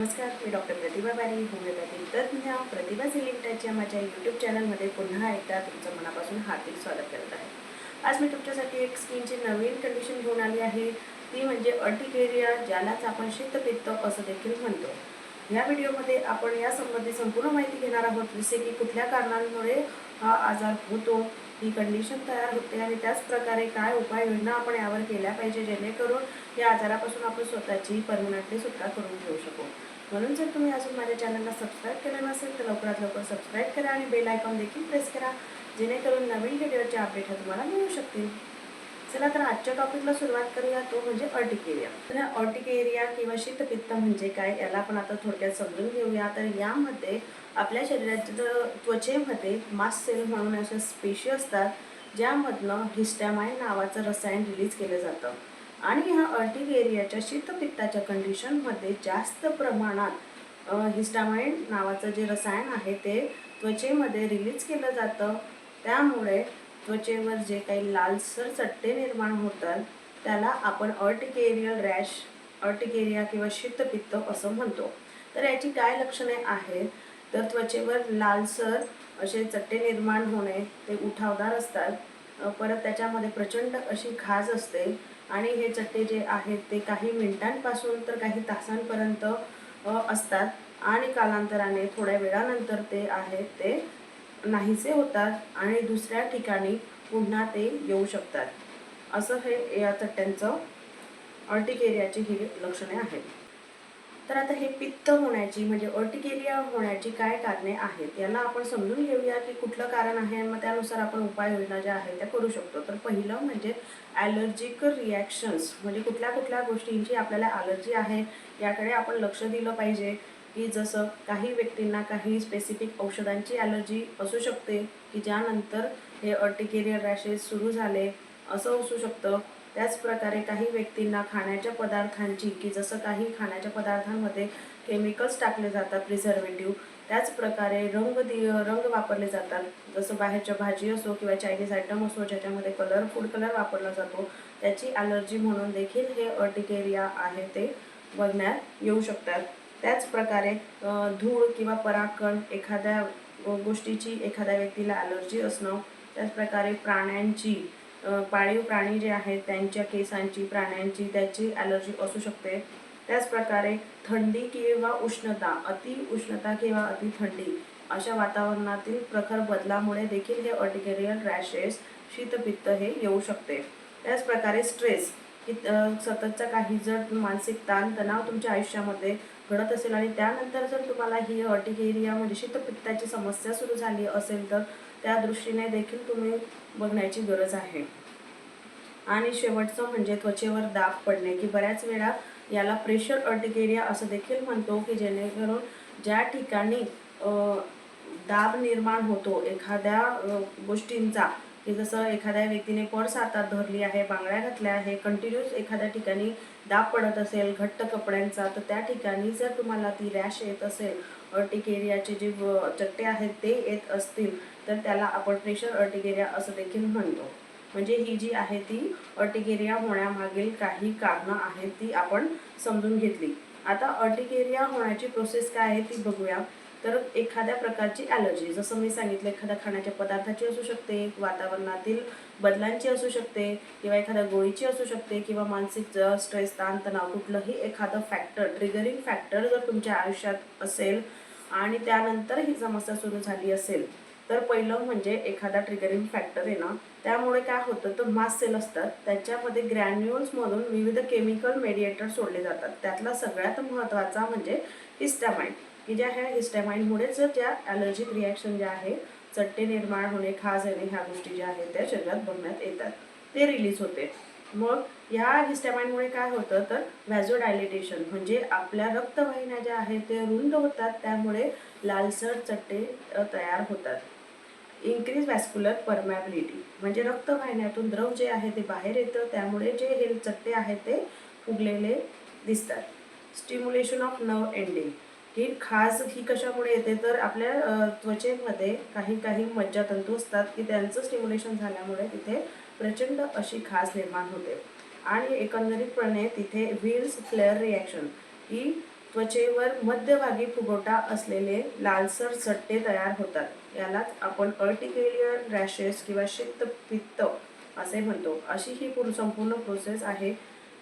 नमस्कार, मी डॉक्टर प्रतिभा बारी, होमिओपॅथी तज्ञ प्रतिभा सिलिंगटच्या माझ्या यूट्यूब चॅनलमध्ये पुन्हा एकदा तुमचं मनापासून हार्दिक स्वागत करत आहे. आज मी तुमच्यासाठी एक स्किनची नवीन कंडिशन घेऊन आली आहे. ती म्हणजे अर्टिकेरिया, ज्यालाच आपण शीतपित्त असं देखील म्हणतो. या व्हिडिओमध्ये आपण यासंबंधी संपूर्ण माहिती घेणार आहोत, जसे की कुठल्या कारणांमुळे हा आजार होतो, ही कंडिशन तयार होते आणि त्याच प्रकारे काय उपाययोजना आपण यावर केल्या पाहिजे जेणेकरून या आजारापासून आपण स्वतःची परमनंटली सुटका करून घेऊ शकू. म्हणून जर तुम्ही अजून माझ्या चॅनलला सबस्क्राईब केलं नसेल तर लवकरात लवकर सबस्क्राईब करा आणि बेल आयकॉन देखील प्रेस करा, जेणेकरून नवीन व्हिडिओचे अपडेट तुम्हाला मिळू शकतील. चला तर आजच्या टॉपिकला सुरुवात करूया, तो म्हणजे अर्टिकेरिया. तर अर्टिकेरिया किंवा शीतपित्त म्हणजे काय याला आपण आता थोडक्यात समजून घेऊया. तर यामध्ये आपल्या शरीराच्या त्वचेमध्ये मास्ट सेल म्हणून अशा पेशी असतात, ज्यामधनं हिस्टॅमाइन नावाचं रसायन रिलीज केलं जातं. आणि ह्या अर्टिकेरियाच्या शीतपित्ताच्या कंडिशनमध्ये जास्त प्रमाणात हिस्टॅमाइन नावाचं जे रसायन आहे ते त्वचेमध्ये रिलीज केलं जातं. त्यामुळे त्वचेवर जे काही लालसर चट्टे निर्माण होतात त्याला आपण अर्टिकेरियल रॅश, अर्टिकेरिया किंवा शीतपित्त असं म्हणतो. तर याची काय लक्षणे आहेत, तर त्वचेवर लालसर असे चट्टे निर्माण होणे, ते उठावदार असतात. परत त्याच्यामध्ये प्रचंड अशी खाज असते आणि हे चट्टे जे आहेत ते काही मिनिटांपासून तर काही तासांपर्यंत असतात आणि कालांतराने थोड्या वेळानंतर ते आहेत ते नाहीसे होतात आणि दुसऱ्या ठिकाणी पुन्हा ते येऊ शकतात. असं हे या चट्ट्यांचं अर्टिकेरियाची ही लक्षणे आहेत. तर आता हे पित्त होण्याची म्हणजे अर्टिकेरिया होण्याची काय कारणे आहेत याला आपण समजून घेऊया की कुठलं कारण आहे, मग त्यानुसार आपण उपाययोजना ज्या आहेत त्या करू शकतो. तर पहिलं म्हणजे ॲलर्जिक रिॲक्शन्स, म्हणजे कुठल्या कुठल्या गोष्टींची आपल्याला ॲलर्जी आहे याकडे आपण लक्ष दिलं पाहिजे. की जसं काही व्यक्तींना काही स्पेसिफिक औषधांची ॲलर्जी असू शकते की ज्यानंतर हे अर्टिकेरियल रॅशेस सुरू झाले असं असू शकतं. त्याचप्रकारे काही व्यक्तींना खाण्याच्या पदार्थांची, की जसं काही खाण्याच्या पदार्थांमध्ये केमिकल्स टाकले जातात प्रिझर्वेटिव्ह, त्याचप्रकारे रंग वापरले जातात, जसं बाहेरच्या भाजी असो किंवा चायनीज आयटम असो ज्याच्यामध्ये फूड कलर वापरला जातो, त्याची ॲलर्जी म्हणून देखील हे अर्टिकेरिया आहे ते बघण्यात येऊ शकतात. त्याचप्रकारे धूळ किंवा परागकण, एखाद्या गोष्टीची एखाद्या व्यक्तीला ॲलर्जी असणं, त्याचप्रकारे प्राण्यांची, पाळीव प्राणी जे आहेत त्यांच्या केसांची, प्राण्यांची, त्याची ॲलर्जी असू शकते. त्याचप्रकारे थंडी किंवा उष्णता, अति उष्णता किंवा अति थंडी अशा वातावरणातील प्रखर बदलामुळे देखील हे अर्टिकेरियल रॅशेस, शीतपित्त हे येऊ शकते. त्याचप्रकारे स्ट्रेस, की सततचा काही जर मानसिक ताणतणाव तुमच्या आयुष्यामध्ये घडत असेल आणि त्यानंतर जर तुम्हाला ही अर्टिकेरिया म्हणजे शीतपित्ताची समस्या सुरू झाली असेल तर त्या दृष्टीने देखील तुम्ही बघण्याची गरज आहे. आणि शेवटचं म्हणजे त्वचेवर दाब पडणे, की बऱ्याच वेळा याला प्रेशर अर्टिकेरिया असं देखील म्हणतो, की जेणेकरून ज्या ठिकाणी दाब निर्माण होतो एखाद्या गोष्टींचा, की जसं एखाद्या व्यक्तीने पर्स हातात धरली आहे, बांगड्या घातल्या आहे, कंटिन्यूस एखाद्या ठिकाणी दाब पडत असेल घट्ट कपड्यांचा, तर त्या ठिकाणी जर तुम्हाला ती रॅश येत असेल, अर्टिकेरियाचे जे चट्टे आहेत ते येत असतील, तर त्याला आपण प्रेशर अर्टिकेरिया असं देखील म्हणतो. म्हणजे ही जी आहे ती अर्टिकेरिया होण्यामागील काही कारणं आहेत ती आपण समजून घेतली. आता अर्टिकेरिया होण्याची प्रोसेस काय आहे ती बघूया. तर एखाद्या प्रकारची ॲलर्जी, जसं मी सांगितलं, एखाद्या खाण्याच्या पदार्थाची असू शकते, वातावरणातील बदलांची असू शकते, किंवा एखाद्या गोळीची असू शकते, किंवा मानसिक स्ट्रेस, ताणतणाव, कुठलंही एखादं फॅक्टर, ट्रिगरिंग फॅक्टर जर तुमच्या आयुष्यात असेल आणि त्यानंतर ही समस्या सुरू झाली असेल, तर पहिलं म्हणजे एखादा ट्रिगरिंग फॅक्टर आहे ना, त्यामुळे काय होतं, तर मास्ट सेल असतात त्याच्यामध्ये ग्रॅन्युल्समधून विविध केमिकल मेडिएटर सोडले जातात. त्यातला सगळ्यात महत्त्वाचा म्हणजे हिस्टॅमाइन, की ज्या ह्या हिस्टॅमाइनमुळे जर ज्या ॲलर्जिक रिॲक्शन ज्या आहे, चट्टे निर्माण होणे, खाज येणे, ह्या गोष्टी ज्या आहेत त्या शरीरात बघण्यात येतात, ते रिलीज होते. मग ह्या हिस्टॅमाइनमुळे काय होतं, तर व्हॅझोडायलेटेशन, म्हणजे आपल्या रक्तवाहिन्या ज्या आहेत ते रुंद होतात, त्यामुळे लालसर चट्टे तयार होतात. इन्क्रीज वॅस्क्युलर परमॅबिलिटी, म्हणजे रक्तवाहिन्यातून द्रव जे आहे ते बाहेर येतं, त्यामुळे जे हे चट्टे आहेत ते फुगलेले दिसतात. स्टिम्युलेशन ऑफ नर्व एंडिंग, की खाज ही कशामुळे येते, तर आपल्या त्वचेमध्ये काही काही मज्जातंतू असतात की त्यांचं स्टिम्युलेशन झाल्यामुळे तिथे प्रचंड अशी खाज निर्माण होते. आणि एकंदरीतपणे तिथे व्हील्स फ्लेअर रिॲक्शन, की त्वचेवर मध्यभागी फुगवटा असलेले लालसर चट्टे तयार होतात. यालाच आपण अर्टिकेरिया रॅशेस किंवा शीतपित्त असे म्हणतो. अशी ही संपूर्ण प्रोसेस आहे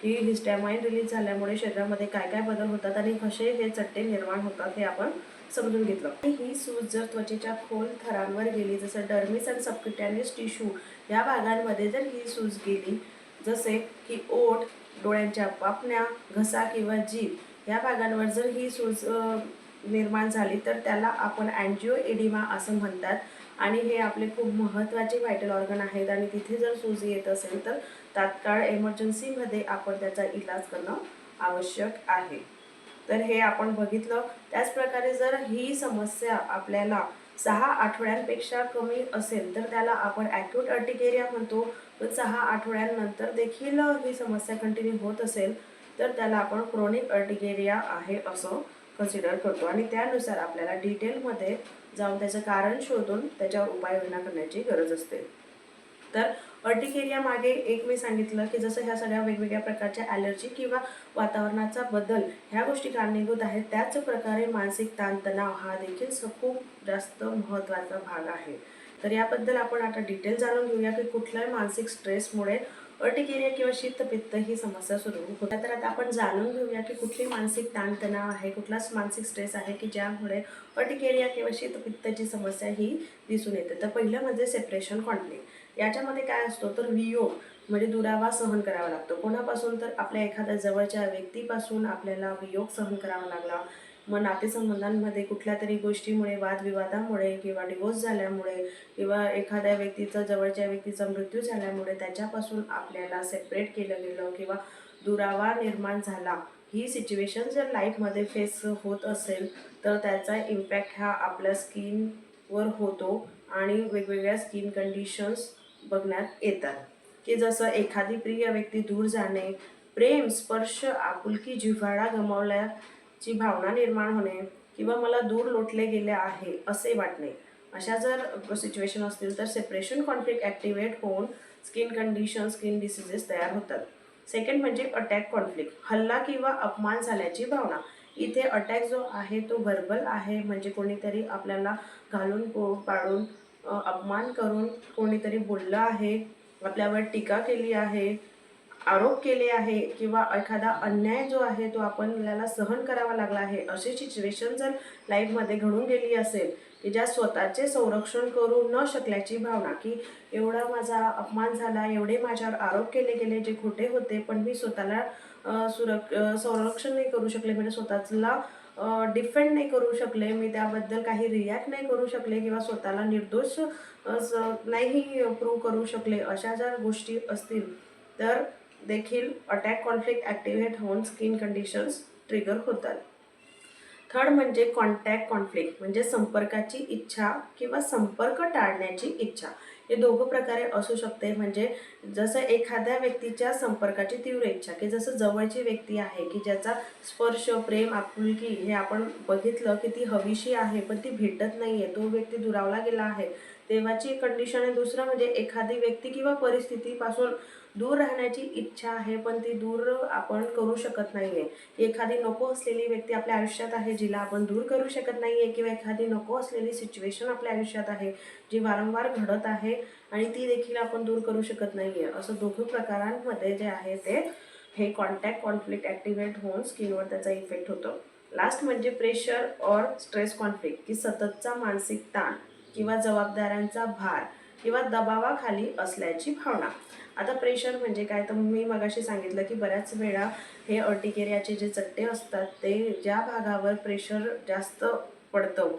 की हिस्टॅमाइन रिलीज झाल्यामुळे शरीरामध्ये काय काय बदल होतात आणि कसे हे चट्टे निर्माण होतात हे आपण समजून घेतलं. ही सूज जर त्वचेच्या खोल थरांवर गेली, जसं डर्मिस आणि सबक्युटॅनियस टिश्यू या भागांमध्ये जर ही सूज गेली, जसे की ओठ, डोळ्यांच्या पापण्या, घसा किंवा जीभ या भागांवर जर ही सूज निर्माण झाली तर त्याला आपण अँजिओएडिमा असं म्हणतात. आणि हे आपले खूप महत्त्वाचे व्हायटल ऑर्गन आहेत आणि तिथे जर सूज येत असेल तर तात्काळ एमर्जन्सीमध्ये आपण त्याचा इलाज करणं आवश्यक आहे. तर हे आपण बघितलं. त्याचप्रकारे जर ही समस्या आपल्याला 6 आठवड्यांपेक्षा कमी असेल तर त्याला आपण ॲक्यूट अर्टिकेरिया म्हणतो. पण 6 आठवड्यांनंतर देखील ही समस्या कंटिन्यू होत असेल तर त्याला आपण क्रोनिक अर्टिकेरिया आहे असं कन्सिडर करतो आणि त्यानुसार आपल्याला डिटेलमध्ये जाऊन त्याचं कारण शोधून त्याच्यावर उपाययोजना करण्याची गरज असते. तर अर्टिकेरिया मागे एक मी सांगितलं की जसं ह्या सगळ्या वेगवेगळ्या प्रकारच्या ॲलर्जी किंवा वातावरणाचा बदल ह्या गोष्टी कारणीभूत आहेत, त्याच प्रकारे मानसिक ताणतणाव हा देखील खूप जास्त महत्त्वाचा भाग आहे. तर याबद्दल आपण आता डिटेल जाणून घेऊया की कुठल्याही मानसिक स्ट्रेसमुळे अर्टिकेरिया किंवा शीतपित्त ही समस्या सुरू होते. तर आता आपण जाणून घेऊया की कुठली मानसिक ताणतणाव आहे, कुठलाच मानसिक स्ट्रेस आहे की ज्यामुळे अर्टिकेरिया किंवा शीतपित्ताची समस्या ही दिसून येते. तर पहिलं म्हणजे सेपरेशन कॉन्फ्लिक्ट. याच्यामध्ये काय असतो तर वियोग म्हणजे दुरावा सहन करावा लागतो. कोणापासून तर आपल्या एखाद्या जवळच्या व्यक्तीपासून आपल्याला वियोग सहन करावा लागला. मग नातेसंबंधांमध्ये कुठल्या तरी गोष्टीमुळे, वादविवादामुळे किंवा डिवोर्स झाल्यामुळे किंवा एखाद्या व्यक्तीचा, जवळच्या व्यक्तीचा मृत्यू झाल्यामुळे त्याच्यापासून आपल्याला सेपरेट केलं गेलं किंवा दुरावा निर्माण झाला. ही सिच्युएशन जर लाईफमध्ये फेस होत असेल तर त्याचा इम्पॅक्ट हा आपल्या स्किनवर होतो आणि वेगवेगळ्या स्किन कंडिशन्स बघण्यात येतात की जसं एखादी प्रिय व्यक्ती दूर जाणे, प्रेम, स्पर्श, आपुलकी, जिव्हाळा गमावल्याची भावना निर्माण होणे किंवा मला दूर लोटले गेले आहे असे वाटणे. अशा जर सिच्युएशन असतील तर सेपरेशन कॉन्फ्लिक्ट ॲक्टिवेट होऊन स्किन कंडिशन, स्किन डिसीजेस तयार होतात. सेकंड म्हणजे अटॅक कॉन्फ्लिक्ट, हल्ला किंवा अपमान झाल्याची भावना. इथे अटॅक जो आहे तो व्हर्बल आहे, म्हणजे कोणीतरी आपल्याला घालून पाडून अपमान करून कोणीतरी बोललं आहे, आपल्यावर टीका केली आहे, आरोप केले आहे किंवा एखादा अन्याय जो आहे तो आपल्याला सहन करावा लागला आहे, अशी सिच्युएशन जर लाईफमध्ये घडून गेली असेल की ज्या स्वतःचे संरक्षण करू न शकल्याची भावना की एवढा माझा अपमान झाला, एवढे माझ्यावर आरोप केले गेले जे खोटे होते, पण मी स्वतःला संरक्षण नाही करू शकले, म्हणजे स्वतःला डिफेंड नाही करू शकले, मी त्याबद्दल काही रिॲक्ट नाही करू शकले किंवा स्वतःला निर्दोष नाही प्रूव्ह करू शकले. अशा जर गोष्टी असतील तर देखील अटॅक कॉन्फ्लिक्ट ॲक्टिव्हेट होऊन स्किन कंडिशन्स ट्रिगर होतात. थर्ड म्हणजे कॉन्टॅक्ट कॉन्फ्लिक्ट, म्हणजे संपर्काची इच्छा किंवा संपर्क टाळण्याची इच्छा. हे दोघं प्रकारे असू शकते. म्हणजे जसं एखाद्या व्यक्तीच्या संपर्काची तीव्र इच्छा की जसं जवळची व्यक्ती आहे की ज्याचा स्पर्श, प्रेम, आपुलकी हे आपण बघितलं की ती हवीशी आहे पण ती भेटत नाही आहे, तो व्यक्ती दुरावला गेला आहे तेव्हाची कंडिशन आहे. दुसरं म्हणजे एखादी व्यक्ती किंवा परिस्थितीपासून दूर राहण्याची इच्छा आहे पण ती दूर आपण करू शकत नाही आहे. एखादी नको असलेली व्यक्ती आपल्या आयुष्यात आहे जिला आपण दूर करू शकत नाही आहे किंवा एखादी नको असलेली सिच्युएशन आपल्या आयुष्यात आहे जी वारंवार घडत आहे आणि ती देखील आपण दूर करू शकत नाही आहे. असं दोघं प्रकारांमध्ये जे आहे ते हे कॉन्टॅक्ट कॉन्फ्लिक्ट ॲक्टिव्हेट होऊन स्किनवर त्याचा इफेक्ट होतो. लास्ट म्हणजे प्रेशर ऑर स्ट्रेस कॉन्फ्लिक्ट, की सततचा मानसिक ताण किंवा जबाबदाऱ्यांचा भार किंवा दबावाखाली असल्याची भावना. आता प्रेशर म्हणजे काय, तर मी मगाशी सांगितलं की बऱ्याच वेळा हे अर्टिकेरियाचे जे चट्टे असतात ते ज्या भागावर प्रेशर जास्त पडतं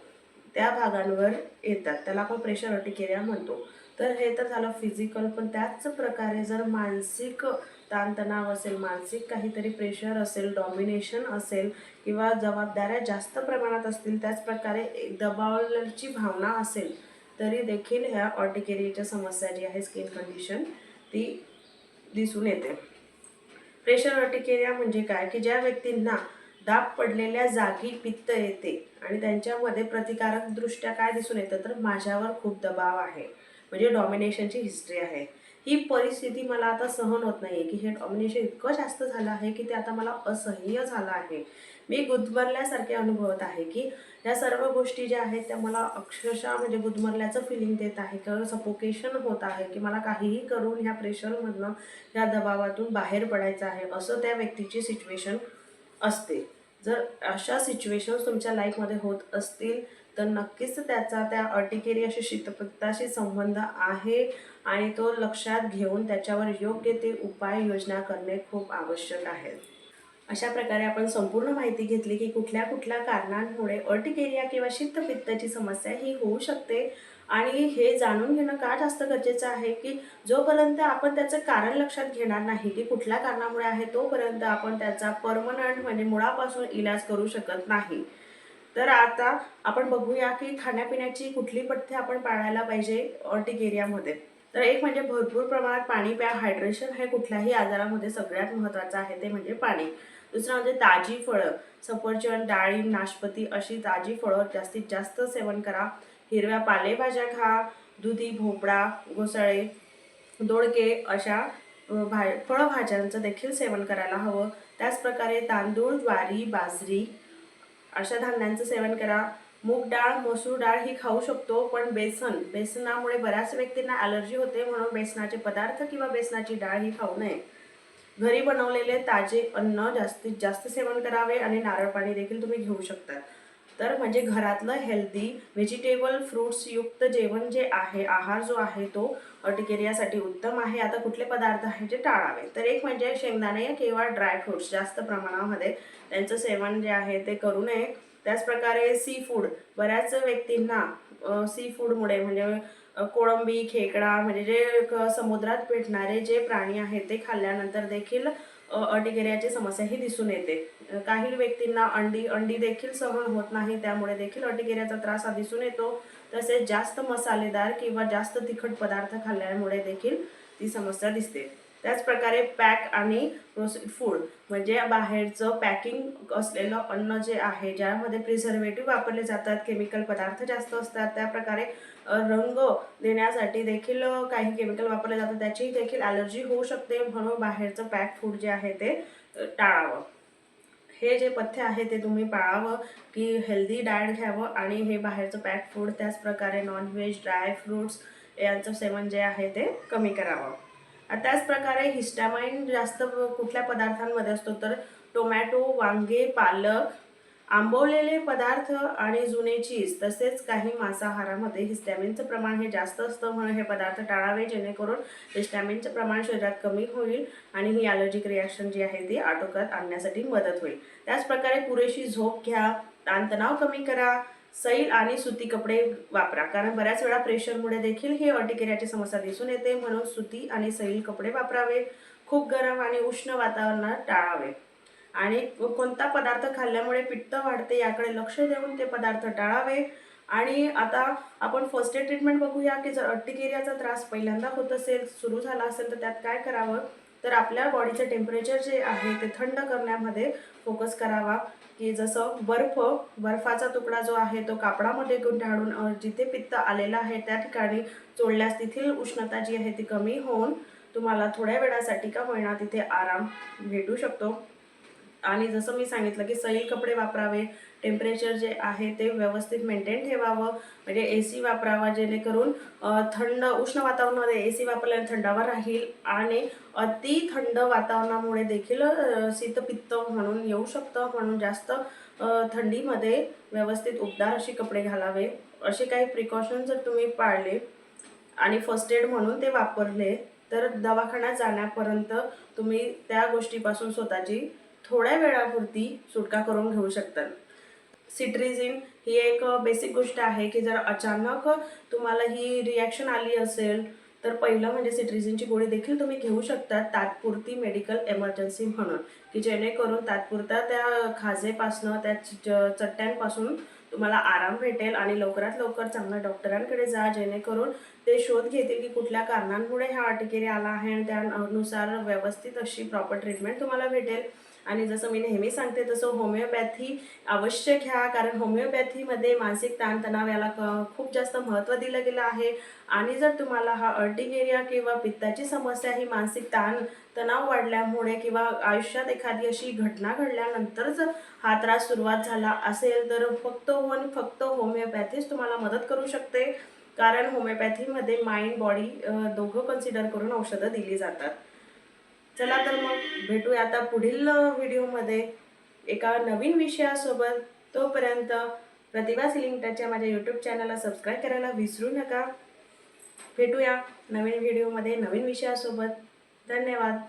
त्या भागांवर येतात, त्याला आपण प्रेशर अर्टिकेरिया म्हणतो. तर हे तर झालं फिजिकल, पण त्याच प्रकारे जर मानसिक ताणतणाव असेल, मानसिक काहीतरी प्रेशर असेल, डॉमिनेशन असेल किंवा जबाबदाऱ्या जास्त प्रमाणात असतील, त्याचप्रकारे दबावाची भावना असेल तरी देखील ह्या अर्टिकेरियाच्या समस्या जी आहे स्किन कंडिशन ती दिसून येते. प्रेशर अर्टिकेरिया म्हणजे काय की ज्या व्यक्तींना दाब पडलेल्या जागी पित्त येते आणि त्यांच्यामध्ये प्रतिकारकदृष्ट्या काय दिसून येतं तर माझ्यावर खूप दबाव आहे, म्हणजे डॉमिनेशनची हिस्ट्री आहे. ही परिस्थिती मला आता सहन होत नाही आहे की हे डॉमिनेशन इतकं जास्त झालं आहे की ते आता मला असह्य झालं आहे. मी गुदमरल्यासारखे अनुभवत आहे की ह्या सर्व गोष्टी ज्या आहेत त्या मला अक्षरशः म्हणजे गुदमरल्याचं फिलिंग देत आहे किंवा सफोकेशन होत आहे की मला काहीही करून ह्या प्रेशरमधनं, ह्या दबावातून बाहेर पडायचं आहे, असं त्या व्यक्तीची सिच्युएशन असते. जर अशा सिच्युएशन्स तुमच्या लाईफमध्ये होत असतील तर नक्कीच त्याचा त्या अर्टिकेरियाशी शीतपित्ताशी संबंध आहे आणि तो लक्षात घेऊन त्याच्यावर योग्य ते उपाययोजना करणे खूप आवश्यक आहे. अशा प्रकारे आपण संपूर्ण माहिती घेतली की कुठल्या कुठल्या कारणांमुळे अर्टिकेरिया किंवा शीतपित्ताची समस्या ही होऊ शकते आणि हे जाणून घेणं का जास्त गरजेचं आहे की जोपर्यंत आपण त्याचं कारण लक्षात घेणार नाही की कुठल्या कारणामुळे आहे तोपर्यंत आपण त्याचा परमनंट म्हणजे मुळापासून इलाज करू शकत नाही. तर आता आपण बघूया की खाण्यापिण्याची कुठली पथ्ये आपण पाळायला पाहिजे अर्टिकेरियामध्ये. तर एक म्हणजे भरपूर प्रमाणात पाणी प्या. हायड्रेशन हे कुठल्याही आजारामध्ये सगळ्यात महत्त्वाचं आहे, ते म्हणजे पाणी. दुसरं म्हणजे ताजी फळं, सफरचंद, डाळिंब, नाशपती अशी ताजी फळं जास्तीत जास्त सेवन करा. हिरव्या पालेभाज्या खा. दुधी, भोपळा, घोसाळे, दोडके अशा फळभाज्यांचं देखील सेवन करायला हवं. त्याचप्रकारे तांदूळ, ज्वारी, बाजरी अशा धान्यांचं सेवन करा. मूग डाळ, मसूर डाळ ही खाऊ शकतो, पण बेसनामुळे बऱ्याच व्यक्तींना ॲलर्जी होते, म्हणून बेसनाचे पदार्थ किंवा बेसनाची डाळ ही खाऊ नये. घरी बनवलेले ताजे अन्न जास्तीत जास्त सेवन करावे आणि नारळ पाणी देखील तुम्ही घेऊ शकता. तर म्हणजे घरातलं हेल्दी व्हेजिटेबल फ्रूट्स युक्त जेवण जे आहे, आहार जो आहे तो अर्टिकेरियासाठी उत्तम आहे. आता कुठले पदार्थ आहेत जे टाळावे, तर एक म्हणजे शेंगदाणे किंवा ड्रायफ्रूट्स जास्त प्रमाणामध्ये त्यांचं सेवन जे आहे ते करू नये. त्याचप्रकारे सी फूड, बऱ्याच व्यक्तींना सी फूडमुळे म्हणजे कोळंबी, खेकडा म्हणजे जे समुद्रात भेटणारे जे प्राणी आहेत ते खाल्ल्यानंतर देखील अर्टिकेरियाची समस्या ही दिसून येते. काही व्यक्तींना अंडी देखील सहन होत नाही, त्यामुळे देखील अर्टिकेरियाचा त्रास हा दिसून येतो. तसेच जास्त मसालेदार किंवा जास्त तिखट पदार्थ खाल्ल्यामुळे देखील ती समस्या दिसते. त्याचप्रकारे पॅक आणि प्रोसेस्ड फूड म्हणजे बाहेरचं पॅकिंग असलेलं अन्न जे आहे, ज्यामध्ये प्रिझर्वेटिव्ह वापरले जातात, केमिकल पदार्थ जास्त असतात, त्याप्रकारे रंग देण्यासाठी देखील काही केमिकल वापरले जातात, त्याची देखील ॲलर्जी होऊ शकते. म्हणून बाहेरचं पॅक फूड जे आहे ते टाळावं. हे जे पथ्य आहे ते तुम्ही पाळावं की हेल्दी डाएट घ्यावं आणि हे बाहेरचं पॅक फूड, त्याचप्रकारे नॉनव्हेज, ड्राय फ्रूट्स यांचं सेवन जे आहे ते कमी करावं. त्याचप्रकारे हिस्टॅमाइन जास्त कुठल्या पदार्थांमध्ये असतो, तर टोमॅटो, वांगे, पालक, आंबवलेले पदार्थ आणि जुने चीज तसेच काही मांसाहारामध्ये हिस्टॅमिनचं प्रमाण हे जास्त असतं, म्हणून हे पदार्थ टाळावे, जेणेकरून हिस्टॅमिनचं प्रमाण शरीरात कमी होईल आणि ही ॲलर्जिक रिॲक्शन जी आहे ती आटोक्यात आणण्यासाठी मदत होईल. त्याचप्रकारे पुरेशी झोप घ्या, ताणतणाव कमी करा, सैल आणि सुती कपडे वापरा, कारण बऱ्याच वेळा प्रेशरमुळे देखील ही अर्टिकेरियाची समस्या दिसून येते, म्हणून सुती आणि सैल कपडे वापरावे. खूप गरम आणि उष्ण वातावरणात टाळावे आणि कोणता पदार्थ खाल्ल्यामुळे पित्त वाढते याकडे लक्ष देऊन ते पदार्थ टाळावे. आणि आता आपण फर्स्ट एड ट्रीटमेंट बघूया की जर अर्टिकेरियाचा त्रास पहिल्यांदा होत असेल, सुरू झाला असेल, तर त्यात काय करावं, तर आपल्या बॉडीचं टेम्परेचर जे आहे ते थंड करण्यामध्ये फोकस करावा. की जसं बर्फाचा तुकडा जो आहे तो कापडामध्ये गुंडाळून जिथे पित्त आलेलं आहे त्या ठिकाणी चोळल्यास तेथील उष्णता जी आहे ती कमी होऊन तुम्हाला थोड्या वेळासाठी का होईना तिथे आराम भेटू शकतो. आणि जसं मी सांगितलं की सैल कपडे वापरावे, टेम्परेचर जे आहे ते व्यवस्थित मेंटेन ठेवावं, म्हणजे AC वापरावा, जेणेकरून थंड उष्ण वातावरणामध्ये AC वापरल्याने थंडावा राहील आणि अति थंड वातावरणामुळे देखील शीतपित्त म्हणून येऊ शकतं, म्हणून जास्त थंडीमध्ये व्यवस्थित उबदार अशी कपडे घालावे. असे काही प्रिकॉशन जर तुम्ही पाळले आणि फर्स्ट एड म्हणून ते वापरले तर दवाखान्यात जाण्यापर्यंत तुम्ही त्या गोष्टीपासून स्वतःची थोड्या वेळापुरती सुटका करून घेऊ शकता. सिट्रिझिन ही एक बेसिक गोष्ट आहे की जर अचानक तुम्हाला ही रिॲक्शन आली असेल तर पहिलं म्हणजे सिट्रिझिनची गोळी देखील तुम्ही घेऊ शकता तात्पुरती मेडिकल एमर्जन्सी म्हणून, की जेणेकरून तात्पुरता त्या खाजेपासनं त्या चट्ट्यांपासून तुम्हाला आराम भेटेल आणि लवकरात लवकर चांगल्या डॉक्टरांकडे जा, जेणेकरून ते शोध घेतील की कुठल्या कारणांमुळे हा अर्टिकेरिया आला आहे आणि त्यानुसार व्यवस्थित अशी प्रॉपर ट्रीटमेंट तुम्हाला भेटेल. आणि जसं मी नेहमी सांगते तसं होमिओपॅथी अवश्य घ्या, कारण होमिओपॅथीमध्ये मानसिक ताणतणाव याला खूप जास्त महत्त्व दिलं गेलं आहे. आणि जर तुम्हाला हा अर्टिकेरिया किंवा पित्ताची समस्या ही मानसिक तणाव वाढल्यामुळे किंवा आयुष्यात एखादी अशी घटना घडल्यानंतर जर हा त्रास सुरुवात झाला असेल तर फक्त होमिओपॅथीच तुम्हाला मदत करू शकते, कारण होमिओपॅथीमध्ये माइंड बॉडी दोघं कन्सिडर करून औषधं दिली जातात. चला तर मग भेटूया आता पुढील व्हिडिओमध्ये एका नवीन विषयासोबत. तोपर्यंत प्रतिभा सिलिंगटच्या माझ्या यूट्यूब चॅनलला सबस्क्राईब करायला विसरू नका. भेटूया नवीन व्हिडिओमध्ये नवीन विषयासोबत. धन्यवाद.